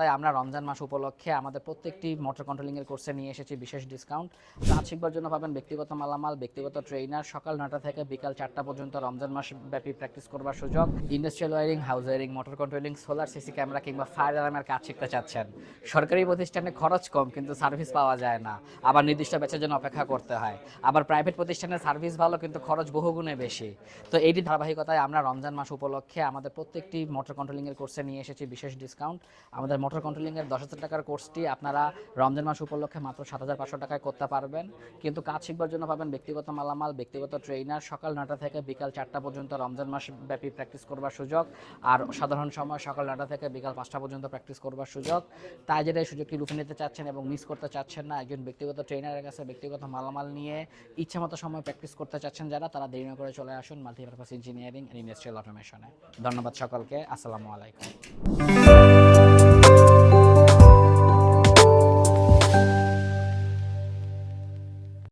তাই আমরা রমজান মাস উপলক্ষে আমাদের প্রত্যেকটি মোটর কন্ট্রোলিংয়ের কোর্সে নিয়ে এসেছি বিশেষ ডিসকাউন্ট। কাজ শিখবার জন্য পাবেন ব্যক্তিগত মালামাল, ব্যক্তিগত ট্রেইনার, সকাল 9টা থেকে বিকাল 4টা পর্যন্ত রমজান মাস ব্যাপী প্র্যাকটিস করবার সুযোগ। Industrial wiring, house wiring, motor controlling, solar, CC camera কিংবা ফায়ার অ্যালার্মের কাজ শিখতে চাচ্ছেন। সরকারি প্রতিষ্ঠানে খরচ কম কিন্তু সার্ভিস পাওয়া যায় না, আবার নির্দিষ্ট ব্যাচের জন্য অপেক্ষা করতে হয়। আবার প্রাইভেট প্রতিষ্ঠানের সার্ভিস ভালো কিন্তু খরচ বহুগুণে বেশি। তো এইটি ধারাবাহিকতায় আমরা রমজান মাস উপলক্ষে আমাদের প্রত্যেকটি মোটর কন্ট্রোলিংয়ের কোর্সে নিয়ে এসেছি বিশেষ ডিসকাউন্ট। আমাদের মোটর কন্ট্রোলিংয়ের 10,000 টাকার কোর্সটি আপনারা রমজান মাস উপলক্ষে মাত্র 7,500 টাকায় করতে পারবেন। কিন্তু কাজ শিখবার জন্য পাবেন ব্যক্তিগত মালামাল, ব্যক্তিগত ট্রেইনার, সকাল 9টা থেকে বিকাল 4টা পর্যন্ত রমজান মাস ব্যাপী প্র্যাকটিস করবার সুযোগ। আর সাধারণ সময় সকাল 9টা থেকে বিকাল 5টা পর্যন্ত প্র্যাকটিস করবার সুযোগ। তাই যেটা এই সুযোগটি লুফে নিতে চাচ্ছেন এবং মিস করতে চাচ্ছেন না, একজন ব্যক্তিগত ট্রেনারের কাছে ব্যক্তিগত মালামাল নিয়ে ইচ্ছামতো সময় প্র্যাকটিস করতে চাচ্ছেন যারা, তারা দেরি না করে চলে আসুন মাল্টিপারপাস ইঞ্জিনিয়ারিং অ্যান্ড ইন্ডাস্ট্রিয়াল অটোমেশনে। ধন্যবাদ সকলকে। আসসালামু আলাইকুম।